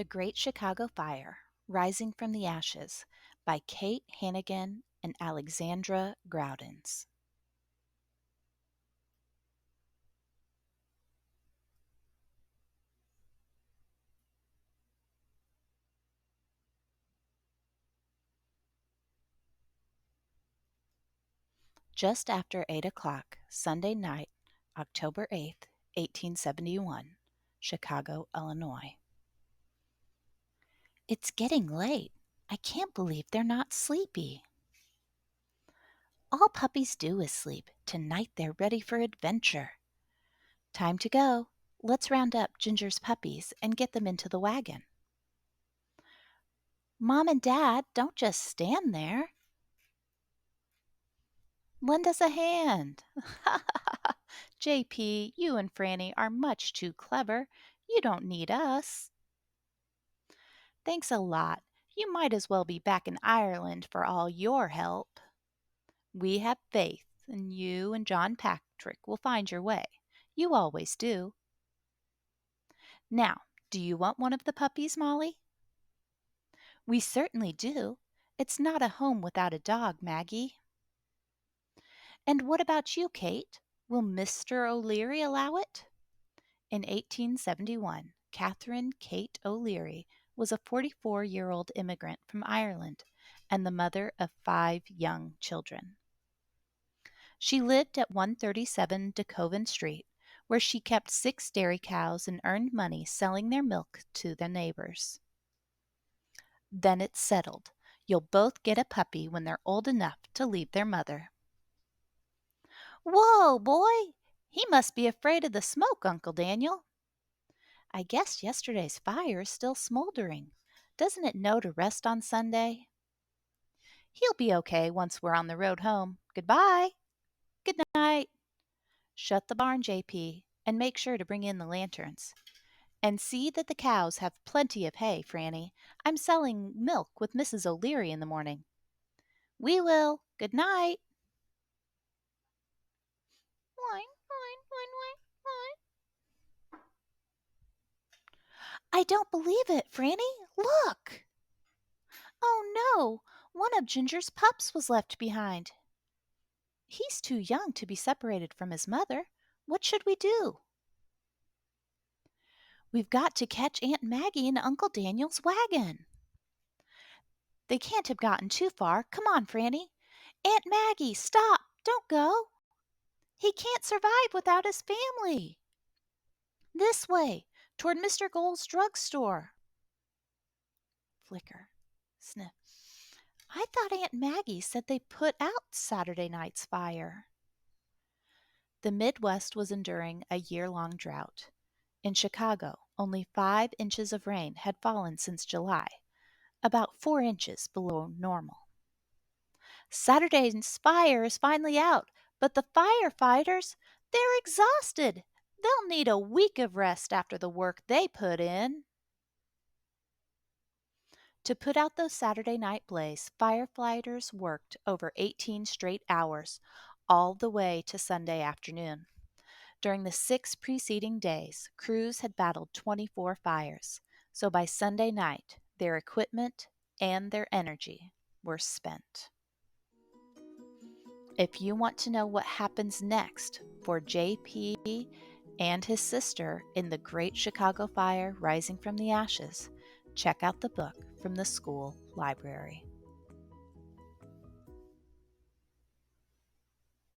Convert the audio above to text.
The Great Chicago Fire, Rising from the Ashes by Kate Hannigan and Alexandra Graudins. Just after 8 o'clock, Sunday night, October 8th, 1871, Chicago, Illinois. It's getting late. I can't believe they're not sleepy. All puppies do is sleep. Tonight they're ready for adventure. Time to go. Let's round up Ginger's puppies and get them into the wagon. Mom and Dad, don't just stand there. Lend us a hand. JP, you and Franny are much too clever. You don't need us. Thanks a lot. You might as well be back in Ireland for all your help. We have faith, and you and John Patrick will find your way. You always do. Now, do you want one of the puppies, Molly? We certainly do. It's not a home without a dog, Maggie. And what about you, Kate? Will Mr. O'Leary allow it? In 1871, Catherine Kate O'Leary was a 44-year-old immigrant from Ireland and the mother of 5 young children. She lived at 137 DeCoven Street, where she kept 6 dairy cows and earned money selling their milk to the neighbors. Then it's settled. You'll both get a puppy when they're old enough to leave their mother. Whoa, boy! He must be afraid of the smoke, Uncle Daniel. I guess yesterday's fire is still smoldering. Doesn't it know to rest on Sunday? He'll be okay once we're on the road home. Goodbye. Good night. Shut the barn, JP, and make sure to bring in the lanterns. And see that the cows have plenty of hay, Franny. I'm selling milk with Mrs. O'Leary in the morning. We will. Good night. I don't believe it, Franny. Look! Oh no! One of Ginger's pups was left behind. He's too young to be separated from his mother. What should we do? We've got to catch Aunt Maggie and Uncle Daniel's wagon. They can't have gotten too far. Come on, Franny. Aunt Maggie, stop! Don't go! He can't survive without his family. This way, toward Mr. Gold's drugstore. Flicker. Sniff. I thought Aunt Maggie said they put out Saturday night's fire. The Midwest was enduring a year-long drought. In Chicago, only 5 inches of rain had fallen since July, about 4 inches below normal. Saturday's fire is finally out, but the firefighters, they're exhausted. They'll need a week of rest after the work they put in. To put out those Saturday night blaze, firefighters worked over 18 straight hours, all the way to Sunday afternoon. During the 6 preceding days, crews had battled 24 fires, so by Sunday night, their equipment and their energy were spent. If you want to know what happens next for JP and his sister in the Great Chicago Fire Rising from the Ashes, check out the book from the school library.